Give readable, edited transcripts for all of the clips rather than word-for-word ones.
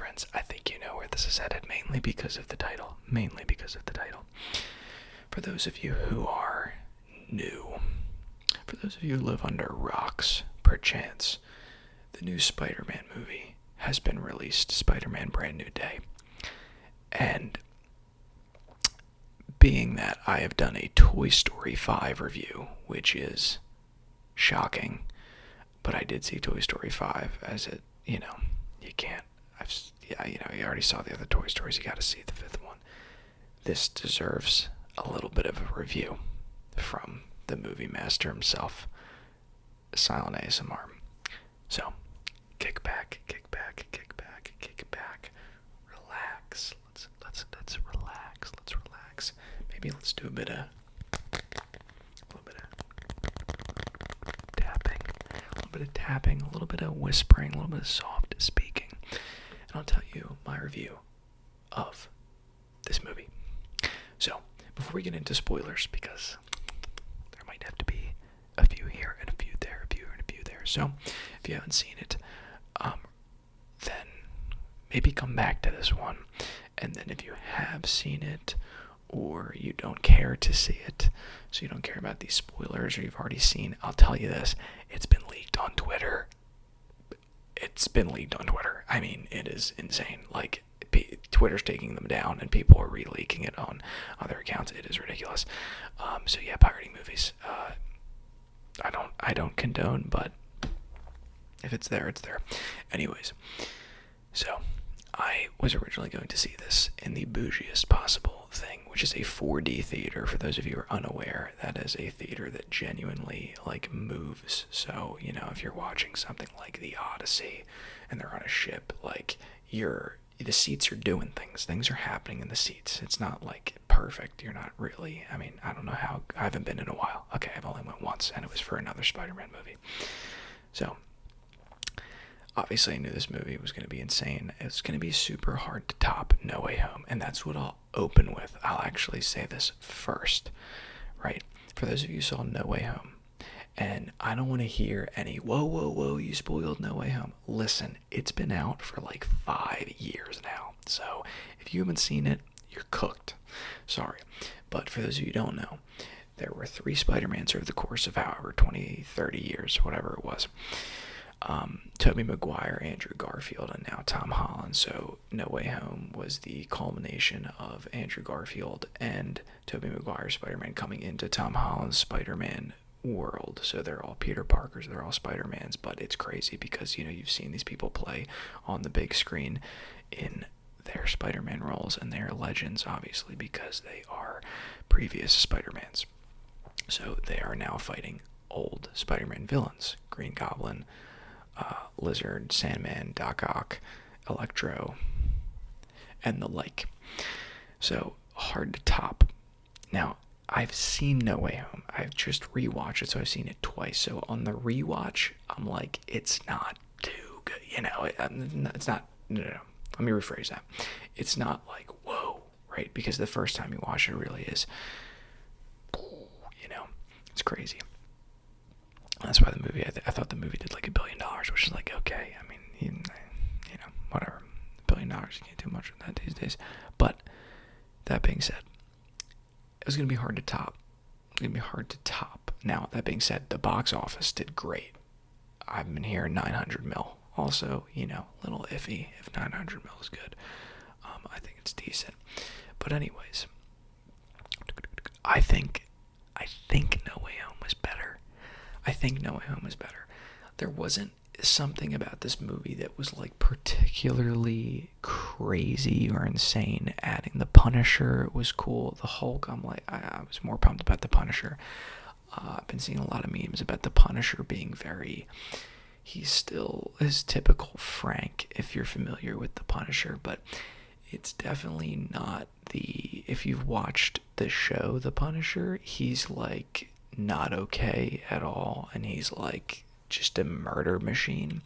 friends, I think you know where this is headed, mainly because of the title. Mainly because of the title. For those of you who are new, for those of you who live under rocks, perchance, the new Spider-Man movie has been released, Spider-Man Brand New Day. And being that I have done a Toy Story 5 review, which is shocking, but I did see Toy Story 5 as it, you can't, you already saw the other Toy Stories, you gotta see the fifth one. This deserves a little bit of a review from the movie master himself, Silent ASMR. So, kick back, relax. Let's relax. Maybe let's do a little bit of tapping, a little bit of whispering, a little bit of soft speaking, and I'll tell you my review of this movie. So, before we get into spoilers, because there might have to be a few here and a few there, so if you haven't seen it, then maybe come back to this one, and then if you have seen it, or you don't care to see it, so you don't care about these spoilers, or you've already seen, I'll tell you this, it's been leaked on Twitter. I mean, it is insane. Like, Twitter's taking them down, and people are re-leaking it on other accounts. It is ridiculous. So yeah, pirating movies. I don't condone, but if it's there, it's there. Anyways, so I was originally going to see this in the bougiest possible thing, which is a 4D theater. For those of you who are unaware, that is a theater that genuinely, moves. So, if you're watching something like The Odyssey and they're on a ship, the seats are doing things. Things are happening in the seats. It's not, perfect. You're not really, I don't know how, I haven't been in a while. Okay, I've only went once, and it was for another Spider-Man movie. So, obviously I knew this movie was going to be insane. It's going to be super hard to top No Way Home, and that's what I'll open with. I'll actually say this first, right? For those of you who saw No Way Home, and I don't want to hear any, whoa, you spoiled No Way Home. Listen, it's been out for 5 years now, so if you haven't seen it, you're cooked. Sorry. But for those of you who don't know, there were 3 Spider-Mans over the course of however 20, 30 years, whatever it was. Tobey Maguire, Andrew Garfield, and now Tom Holland. So No Way Home was the culmination of Andrew Garfield and Tobey Maguire's Spider-Man coming into Tom Holland's Spider-Man world. So they're all Peter Parkers, they're all Spider-Mans, but it's crazy because, you've seen these people play on the big screen in their Spider-Man roles, and they're legends, obviously, because they are previous Spider-Mans. So they are now fighting old Spider-Man villains, Green Goblin, Lizard, Sandman, Doc Ock, Electro, and the like. So, hard to top. Now, I've seen No Way Home. I've just rewatched it, so I've seen it twice. So, on the rewatch, I'm like, it's not too good. It's not, no. Let me rephrase that. It's not whoa, right? Because the first time you watch it really is, it's crazy. That's why the movie, I thought the movie did $1 billion, which is okay. I mean, whatever. $1 billion, you can't do much with that these days. But that being said, it was going to be hard to top. Now, that being said, the box office did great. I've been hearing 900 mil. Also, a little iffy if 900 mil is good. I think it's decent. But anyways, I think No Way Home was better. There wasn't something about this movie that was particularly crazy or insane. Adding the Punisher was cool. The Hulk, I was more pumped about the Punisher. I've been seeing a lot of memes about the Punisher being he's still his typical Frank, if you're familiar with the Punisher, but it's definitely not if you've watched the show The Punisher, he's not okay at all, and he's just a murder machine.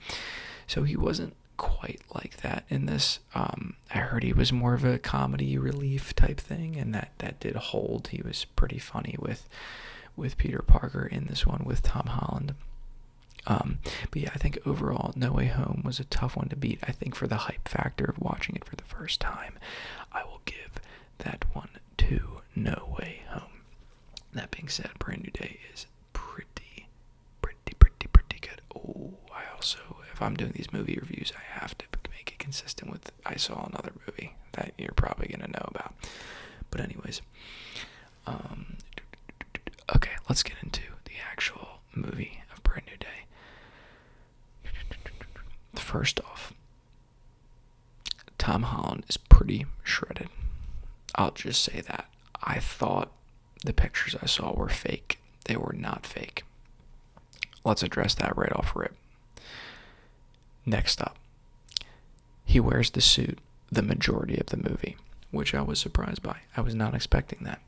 So he wasn't quite like that in this. I heard he was more of a comedy relief type thing, and that did hold. He was pretty funny with Peter Parker in this one with Tom Holland. But yeah, I think overall, No Way Home was a tough one to beat. I think for the hype factor of watching it for the first time, I will give that one to No Way Home. That being said, Brand New Day is pretty good. Oh, I also, if I'm doing these movie reviews, I have to make it consistent with I saw another movie that you're probably going to know about. But anyways, okay, let's get into the actual movie of Brand New Day. First off, Tom Holland is pretty shredded. I'll just say that. I thought the pictures I saw were fake. They were not fake. Let's address that right off rip. Next up, he wears the suit the majority of the movie, which I was surprised by. I was not expecting that.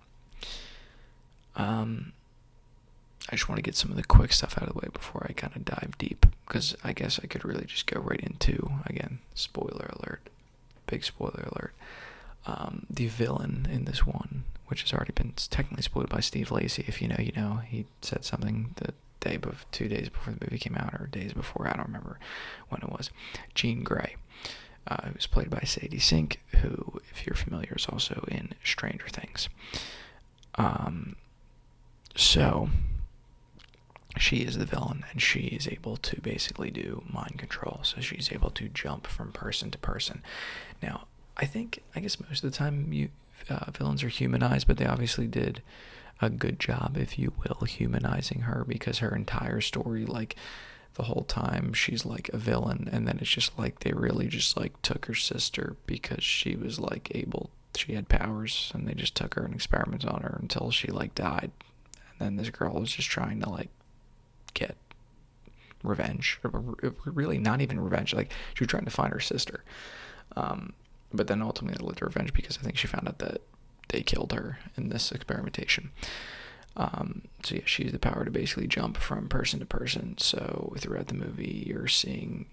I just want to get some of the quick stuff out of the way before I kind of dive deep, because I guess I could really just go right into, again, spoiler alert, big spoiler alert, the villain in this one, which has already been technically spoiled by Steve Lacy. If you know, you know. He said something the day of 2 days before the movie came out, or days before, I don't remember when it was. Jean Grey, who's played by Sadie Sink, who, if you're familiar, is also in Stranger Things. So she is the villain, and she is able to basically do mind control. So she's able to jump from person to person. Now, I guess most of the time villains are humanized, but they obviously did a good job, if you will, humanizing her, because her entire story, like, the whole time she's like a villain, and then it's just like they really just like took her sister because she was like she had powers, and they just took her and experimented on her until she like died. And then this girl was just trying to like get revenge, or really not even revenge, like she was trying to find her sister, but then ultimately led to revenge because I think she found out that they killed her in this experimentation. So yeah, she has the power to basically jump from person to person. So throughout the movie, you're seeing,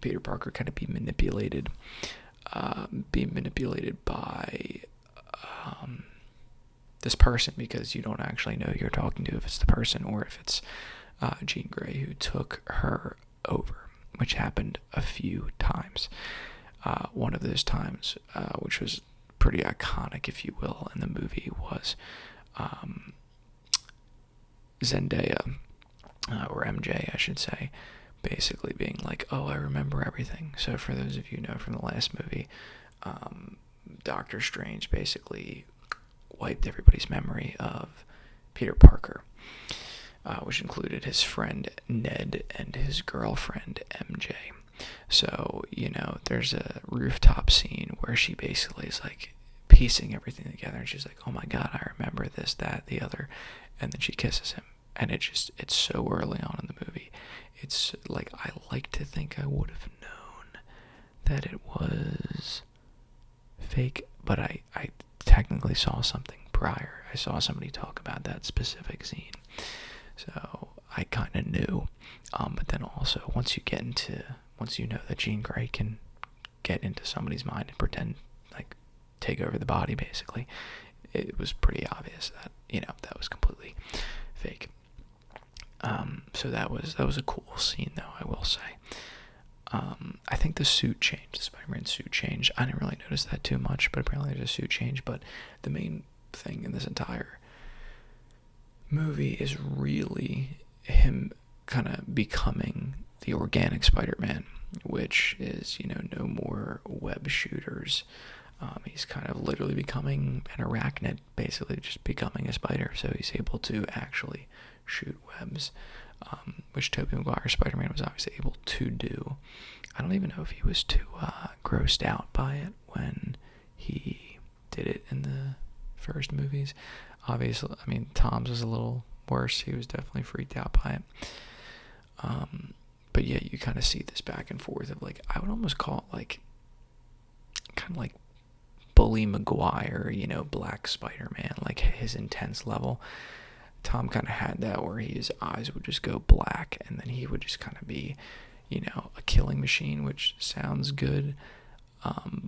Peter Parker kind of be manipulated by this person, because you don't actually know who you're talking to, if it's the person or if it's Jean Grey who took her over, which happened a few times. One of those times, which was pretty iconic, if you will, in the movie, was Zendaya, or MJ, I should say, basically being like, oh, I remember everything. So for those of you who know from the last movie, Doctor Strange basically wiped everybody's memory of Peter Parker, which included his friend Ned and his girlfriend MJ. So, there's a rooftop scene where she basically is like piecing everything together, and she's like, oh my god, I remember this, that, the other, and then she kisses him, and it's so early on in the movie. It's like, I like to think I would have known that it was fake, but I technically saw something prior. I saw somebody talk about that specific scene, so I kind of knew. But then also, once you know that Jean Grey can get into somebody's mind and pretend, like, take over the body, basically, it was pretty obvious that, that was completely fake. So that was a cool scene, though, I will say. I think the Spider-Man suit change. I didn't really notice that too much, but apparently there's a suit change. But the main thing in this entire movie is really him kind of becoming the organic Spider-Man, which is, no more web shooters. He's kind of literally becoming an arachnid, basically just becoming a spider. So he's able to actually shoot webs, which Tobey Maguire's Spider-Man was obviously able to do. I don't even know if he was too grossed out by it when he did it in the first movies. Obviously, I mean, Tom's was a little worse. He was definitely freaked out by it. But yeah, you kind of see this back and forth of, like, I would almost call it like kind of like Bully Maguire, Black Spider-Man, like his intense level. Tom kind of had that where his eyes would just go black, and then he would just kind of be, a killing machine, which sounds good,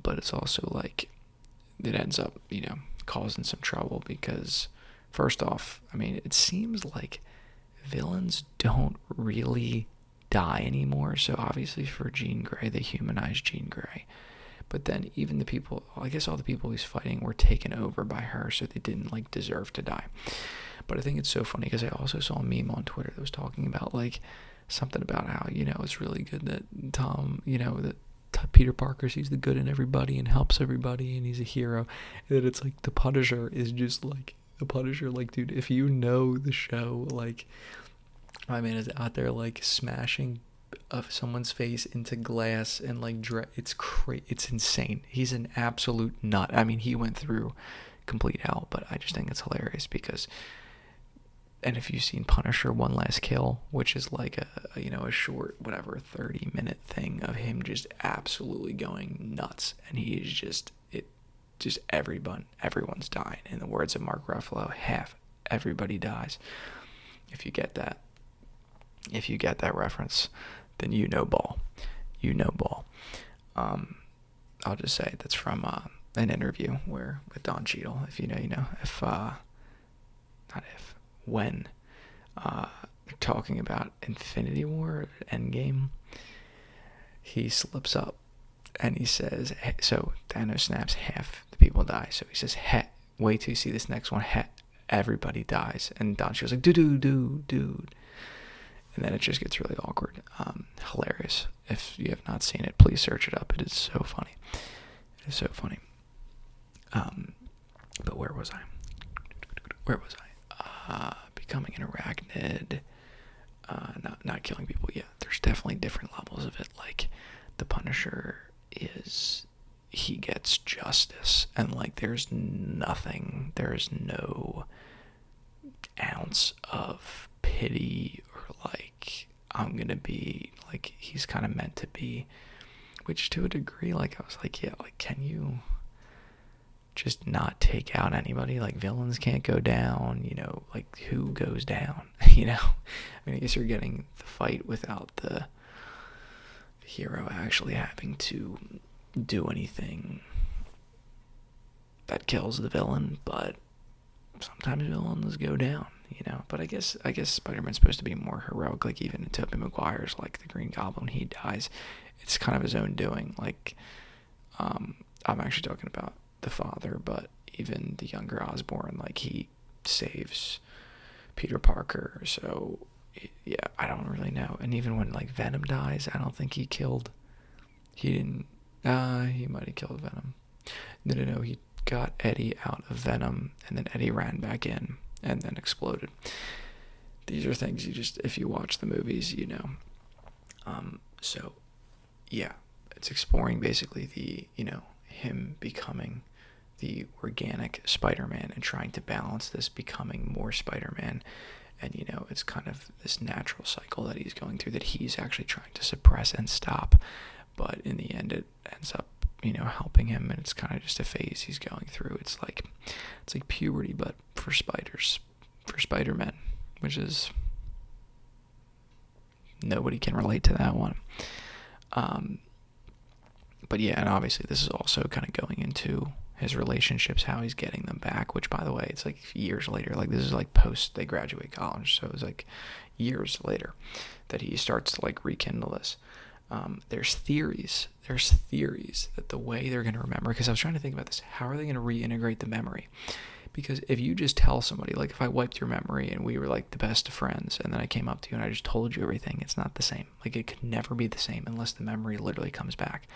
but it's also like it ends up, causing some trouble because, first off, I mean, it seems like villains don't really die anymore. So obviously for Jean Grey, they humanized Jean Grey. But then even the people, I guess all the people he's fighting were taken over by her, so they didn't like deserve to die. But I think it's so funny because I also saw a meme on Twitter that was talking about like something about how, it's really good that Tom, that Peter Parker sees the good in everybody and helps everybody and he's a hero. And that it's like the Punisher is just like the Punisher. Like, dude, if you know the show, like, my man is out there like smashing of someone's face into glass and like it's insane. He's an absolute nut. I mean, he went through complete hell, but I just think it's hilarious because, and if you've seen Punisher One Last Kill, which is like a short 30-minute thing of him just absolutely going nuts, and he is just everyone's dying. In the words of Mark Ruffalo, half everybody dies. If you get that reference, then you know ball. I'll just say that's from an interview with Don Cheadle. If you know, you know. When they're talking about Infinity War, Endgame, he slips up and he says, so Thanos snaps, half the people die. So he says, wait till you see this next one, everybody dies. And Don Cheadle's like, dude. And then it just gets really awkward. Hilarious. If you have not seen it, please search it up. It is so funny. But where was I? Becoming an arachnid. Not killing people. Yeah, there's definitely different levels of it. Like, the Punisher he gets justice. And, like, there's no ounce of pity or like I'm gonna be like he's kind of meant to be, which to a degree, like I was like, yeah, like can you just not take out anybody? Like villains can't go down, like who goes down? I mean, I guess you're getting the fight without the hero actually having to do anything that kills the villain, but sometimes villains go down, But I guess Spider-Man's supposed to be more heroic. Like even in Tobey Maguire's, like the Green Goblin, he dies. It's kind of his own doing. Like, I'm actually talking about the father, but even the younger Osborn, like he saves Peter Parker. So yeah, I don't really know. And even when like Venom dies, I don't think he didn't. He might have killed Venom. No. He got Eddie out of Venom, and then Eddie ran back in and then exploded. These are things if you watch the movies, So, yeah, it's exploring basically the, him becoming the organic Spider-Man and trying to balance this becoming more Spider-Man. And, it's kind of this natural cycle that he's going through that he's actually trying to suppress and stop. But in the end, it ends up, helping him, and it's kind of just a phase he's going through. It's like puberty, but for Spider-Man, which is, nobody can relate to that one. But yeah, and obviously this is also kind of going into his relationships, how he's getting them back, which by the way, it's like years later. Like this is like post they graduate college, so it was like years later that he starts to like rekindle this. There's theories that the way they're going to remember, because I was trying to think about this, how are they going to reintegrate the memory? Because if you just tell somebody, like if I wiped your memory and we were like the best of friends, and then I came up to you and I just told you everything, it's not the same. Like it could never be the same unless the memory literally comes back.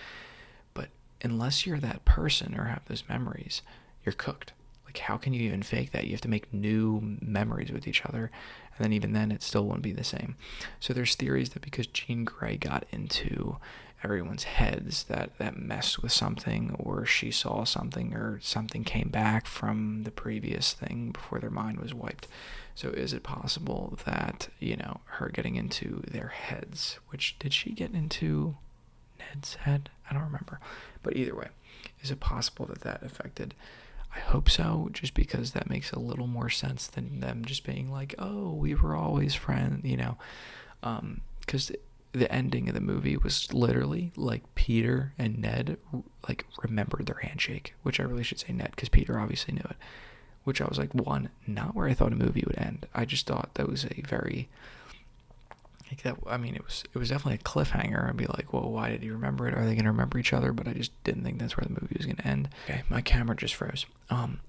But unless you're that person or have those memories, you're cooked. Like how can you even fake that? You have to make new memories with each other, and then even then it still wouldn't be the same. So there's theories that because Jean Grey got into everyone's heads that messed with something, or she saw something, or something came back from the previous thing before their mind was wiped. So is it possible that, her getting into their heads, which did she get into Ned's head? I don't remember. But either way, is it possible that affected? I hope so, just because that makes a little more sense than them just being like, oh, we were always friends, because the ending of the movie was literally like Peter and Ned like remembered their handshake, which I really should say Ned because Peter obviously knew it, which I was like, one, not where I thought a movie would end. I just thought that was a very, like that. I mean, it was definitely a cliffhanger. I'd be like, well, why did he remember it? Are they going to remember each other? But I just didn't think that's where the movie was going to end. Okay, my camera just froze.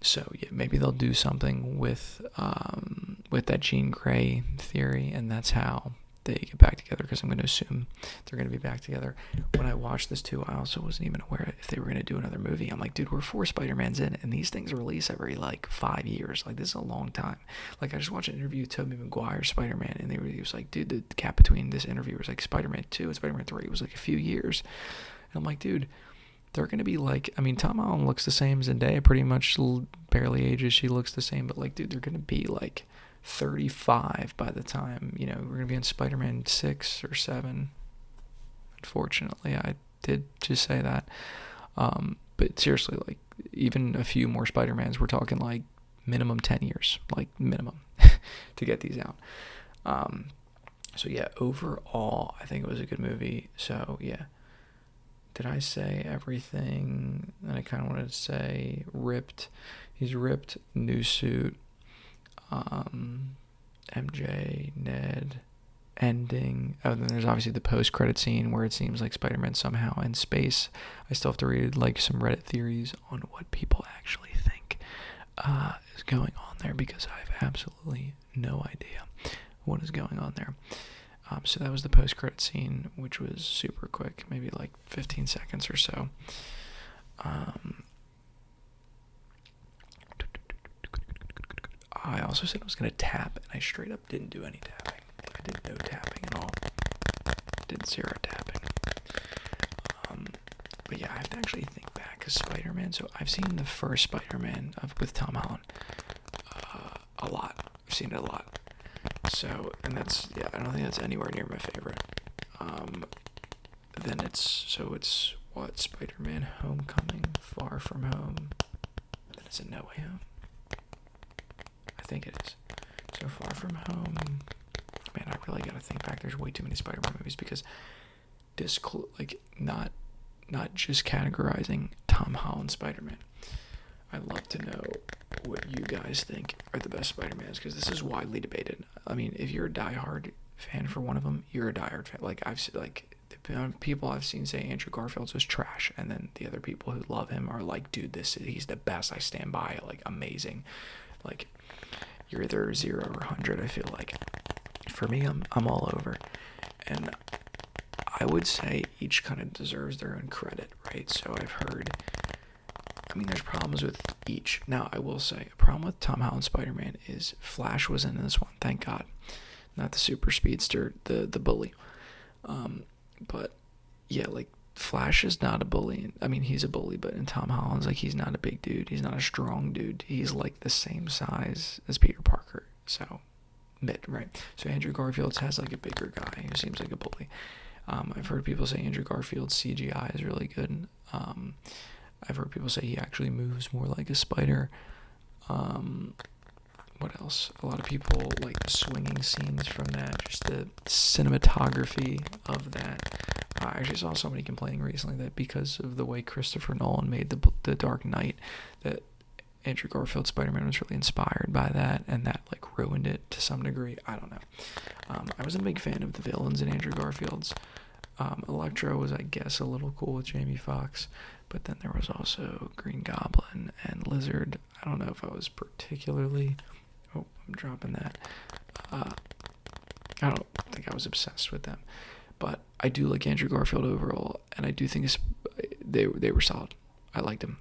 So yeah, maybe they'll do something with that Jean Grey theory, and that's how they get back together, because I'm going to assume they're going to be back together. When I watched this too, I also wasn't even aware if they were going to do another movie. I'm like, dude, we're 4 Spider-Mans in, and these things release every like 5 years. Like, this is a long time. Like, I just watched an interview with Tobey Maguire, Spider-Man, and he was like, dude, the gap between this interview was like Spider-Man 2 and Spider-Man 3 was like a few years. And I'm like, dude, they're going to be like, I mean, Tom Holland looks the same. Zendaya pretty much barely ages. She looks the same, but like, dude, they're going to be like 35 by the time, we're going to be in Spider-Man 6 or 7. Unfortunately, I did just say that. But seriously, like, even a few more Spider-Mans, we're talking like minimum 10 years, like minimum, to get these out. So yeah, overall, I think it was a good movie. So yeah. Did I say everything that I kind of wanted to say? Ripped. He's ripped. New suit. MJ, Ned, ending. Oh, then there's obviously the post-credit scene where it seems like Spider-Man's somehow in space. I still have to read like some Reddit theories on what people actually think is going on there, because I have absolutely no idea what is going on there. So that was the post-credit scene, which was super quick, maybe like 15 seconds or so. I also said I was going to tap, and I straight up didn't do any tapping. I did no tapping at all. Did 0 tapping. But yeah, I have to actually think back, because Spider-Man, so I've seen the first Spider-Man with Tom Holland a lot. I've seen it a lot. So, and that's, yeah, I don't think that's anywhere near my favorite. Then it's what, Spider-Man Homecoming, Far From Home, then it's a No Way Home. I think it is. So Far From Home, man, I really gotta think back. There's way too many Spider-Man movies, because not just categorizing Tom Holland Spider-Man. I'd love to know what you guys think are the best Spider-Mans, because this is widely debated. I mean, if you're a diehard fan for one of them, you're a diehard fan. Like, I've seen, like, the people I've seen say Andrew Garfield's was trash, and then the other people who love him are like, dude, he's the best. I stand by it. Like, amazing. Like, you're either 0 or 100. I feel like, for me, I'm all over, and I would say each kind of deserves their own credit, right? So I've heard, I mean, there's problems with each. Now, I will say, a problem with Tom Holland Spider-Man is Flash was in this one, thank God. Not the super speedster, the bully. But, yeah, like, Flash is not a bully. I mean, he's a bully, but in Tom Holland's, like, he's not a big dude. He's not a strong dude. He's, like, the same size as Peter Parker. So, right? So Andrew Garfield has, like, a bigger guy who seems like a bully. I've heard people say Andrew Garfield's CGI is really good. I've heard people say he actually moves more like a spider. What else? A lot of people like the swinging scenes from that, just the cinematography of that. I actually saw somebody complaining recently that because of the way Christopher Nolan made the Dark Knight, that Andrew Garfield's Spider-Man was really inspired by that, and that like ruined it to some degree. I don't know. I wasn't a big fan of the villains in Andrew Garfield's. Electro was, I guess, a little cool with Jamie Foxx, but then there was also Green Goblin and Lizard. I don't know if I was particularly... Oh, I'm dropping that. I don't think I was obsessed with them, but I do like Andrew Garfield overall, and I do think they were solid. I liked them.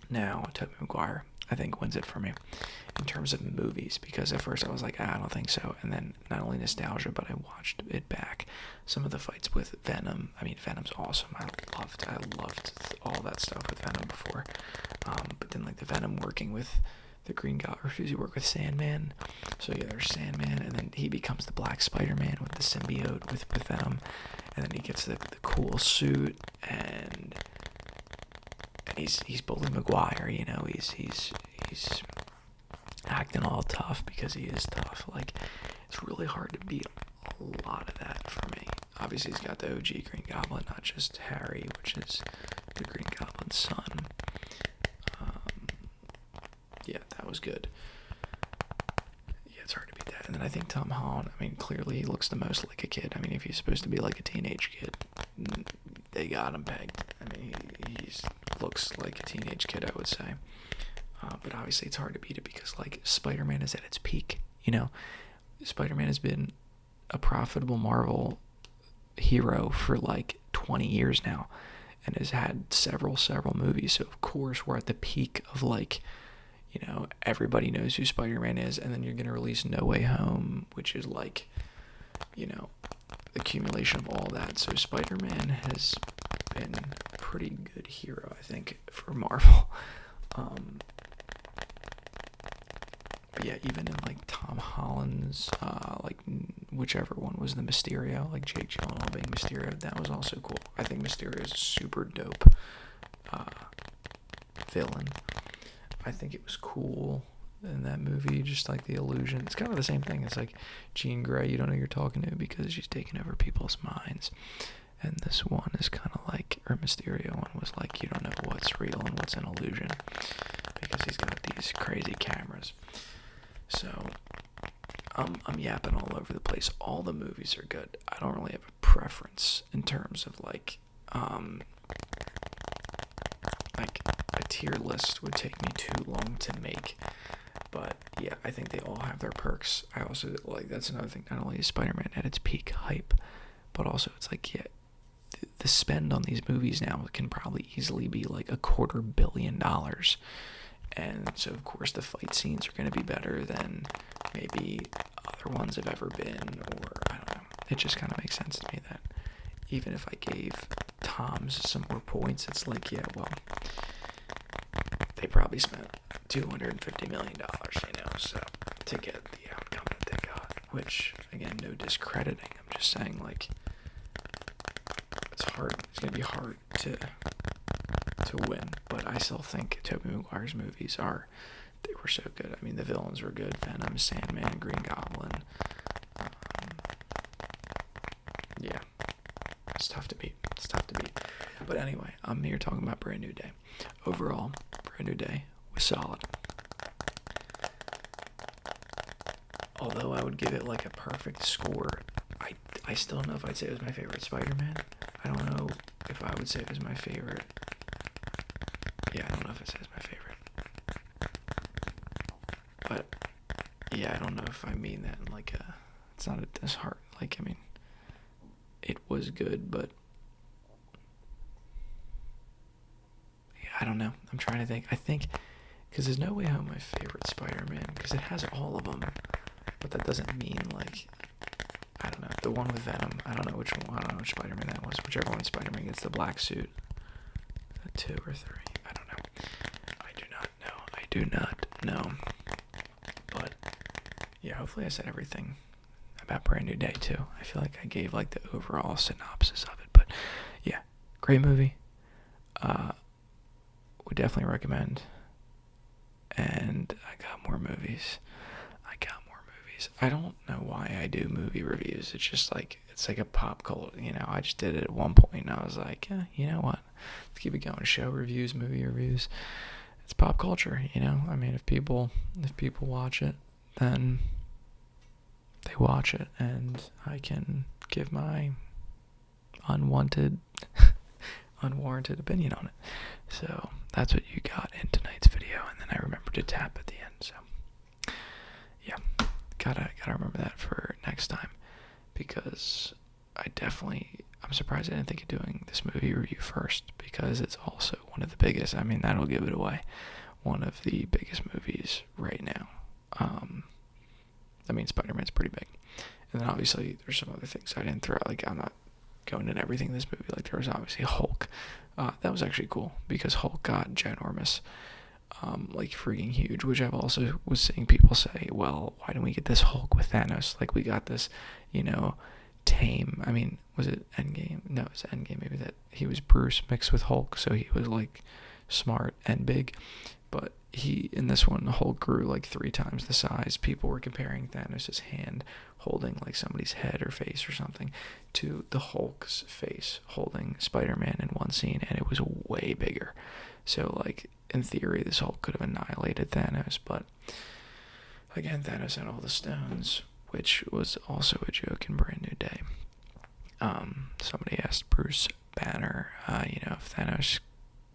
Now, Tobey Maguire, I think, wins it for me in terms of movies, because at first I was like, I don't think so, and then not only nostalgia, but I watched it back. Some of the fights with Venom, I mean, Venom's awesome. I loved all that stuff with Venom before, but then like the Venom working with the Green Goblin, refused to work with Sandman. So yeah, there's Sandman, and then he becomes the Black Spider-Man with the symbiote with Venom, and then he gets the cool suit, and he's Bully Maguire, you know, he's acting all tough because he is tough. Like, it's really hard to beat a lot of that for me. Obviously, he's got the OG Green Goblin, not just Harry, which is the Green Goblin's son. Yeah, was good. Yeah, it's hard to beat that. And then I think Tom Holland, I mean, clearly he looks the most like a kid. I mean, if he's supposed to be like a teenage kid, they got him pegged. I mean, he looks like a teenage kid, I would say. But obviously it's hard to beat it because, like, Spider-Man is at its peak. Spider-Man has been a profitable Marvel hero for like 20 years now and has had several movies. So of course we're at the peak of, like, everybody knows who Spider-Man is, and then you're going to release No Way Home, which is like, the accumulation of all that. So Spider-Man has been a pretty good hero, I think, for Marvel. But yeah, even in like Tom Holland's, like whichever one was the Mysterio, like Jake Gyllenhaal being Mysterio, that was also cool. I think Mysterio is a super dope villain. I think it was cool in that movie, just like the illusion. It's kind of the same thing. It's like Jean Grey, you don't know who you're talking to because she's taking over people's minds. And this one is kind of like, or Mysterio one was like, you don't know what's real and what's an illusion because he's got these crazy cameras. So, I'm yapping all over the place. All the movies are good. I don't really have a preference in terms of like a tier list would take me too long to make. But yeah, I think they all have their perks. I also like, that's another thing. Not only is Spider-Man at its peak hype, but also it's like, yeah, the spend on these movies now can probably easily be like $250 million. And so, of course, the fight scenes are going to be better than maybe other ones have ever been, or I don't know. It just kind of makes sense to me that even if I gave Tom's some more points, it's like, yeah, well, they probably spent $250 million, so to get the outcome that they got, which, again, no discrediting. I'm just saying, like, it's hard. It's going to be hard to win, but I still think Tobey Maguire's movies they were so good. I mean, the villains were good. Venom, Sandman, Green Goblin. Yeah, it's tough to beat. But anyway, I'm here talking about Brand New Day. Overall, Brand New Day was solid. Although I would give it like a perfect score, I still don't know if I'd say it was my favorite Spider-Man. I don't know if I would say it was my favorite. Yeah, I don't know if it says my favorite. But, yeah, I don't know if I mean that in like it's not a disheart. Like, I mean, it was good, but, yeah, I don't know. I'm trying to think. I think, because there's No Way Home my favorite Spider-Man, because it has all of them. But that doesn't mean, like, I don't know. The one with Venom, I don't know which one. I don't know which Spider-Man that was. Whichever one Spider-Man gets the black suit. 2 or 3. I don't know. I do not know. But yeah, hopefully I said everything about Brand New Day too. I feel like I gave like the overall synopsis of it. But yeah, great movie. Would definitely recommend. And I got more movies. I don't know why I do movie reviews. It's just like, it's like a pop culture, I just did it at one point and I was like, you know what? Let's keep it going. Show reviews, movie reviews. It's pop culture, I mean, if people watch it, then they watch it, and I can give my unwarranted opinion on it. So that's what you got in tonight's video, and then I remembered to tap at the end. So yeah, gotta remember that for next time, because I'm surprised I didn't think of doing this movie review first, because it's also one of the biggest. I mean, that'll give it away. One of the biggest movies right now. I mean, Spider-Man's pretty big. And then obviously there's some other things I didn't throw out. Like, I'm not going into everything in this movie. Like, there was obviously Hulk. That was actually cool, because Hulk got ginormous. Like, freaking huge, which I've also was seeing people say, well, why didn't we get this Hulk with Thanos? Like, we got this, tame. I mean, was it Endgame? No, it's Endgame. Maybe that he was Bruce mixed with Hulk, so he was like smart and big. But he in this one, the Hulk grew like 3 times the size. People were comparing Thanos' hand holding like somebody's head or face or something to the Hulk's face holding Spider-Man in one scene, and it was way bigger. So like in theory, this Hulk could have annihilated Thanos, but again, Thanos had all the stones, which was also a joke in Brand New Day. Somebody asked Bruce Banner, if Thanos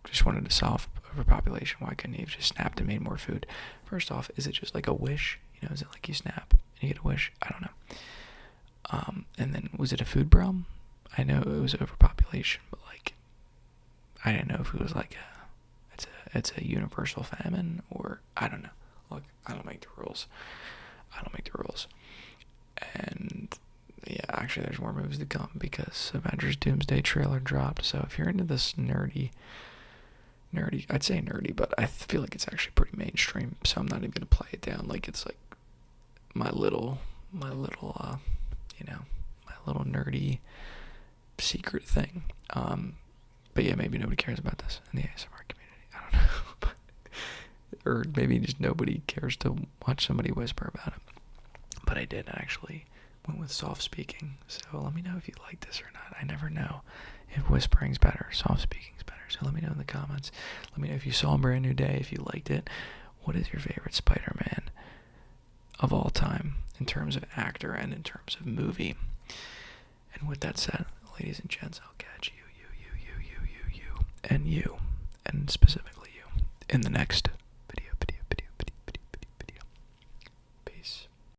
just wanted to solve overpopulation, why couldn't he have just snapped and made more food? First off, is it just like a wish? Is it like you snap and you get a wish? I don't know. And then was it a food problem? I know it was overpopulation, but like, I didn't know if it was like it's a universal famine, or I don't know. Look, I don't make the rules. And yeah, actually, there's more movies to come because Avengers Doomsday trailer dropped. So if you're into this nerdy, I'd say nerdy, but I feel like it's actually pretty mainstream. So I'm not even gonna play it down like it's like my little nerdy secret thing. But yeah, maybe nobody cares about this in the ASMR community. I don't know. Or maybe just nobody cares to watch somebody whisper about it. But I did actually went with soft speaking. So let me know if you like this or not. I never know if whispering's better or soft speaking's better. So let me know in the comments. Let me know if you saw Brand New Day, if you liked it. What is your favorite Spider-Man of all time in terms of actor and in terms of movie? And with that said, ladies and gents, I'll catch you, and specifically you, in the next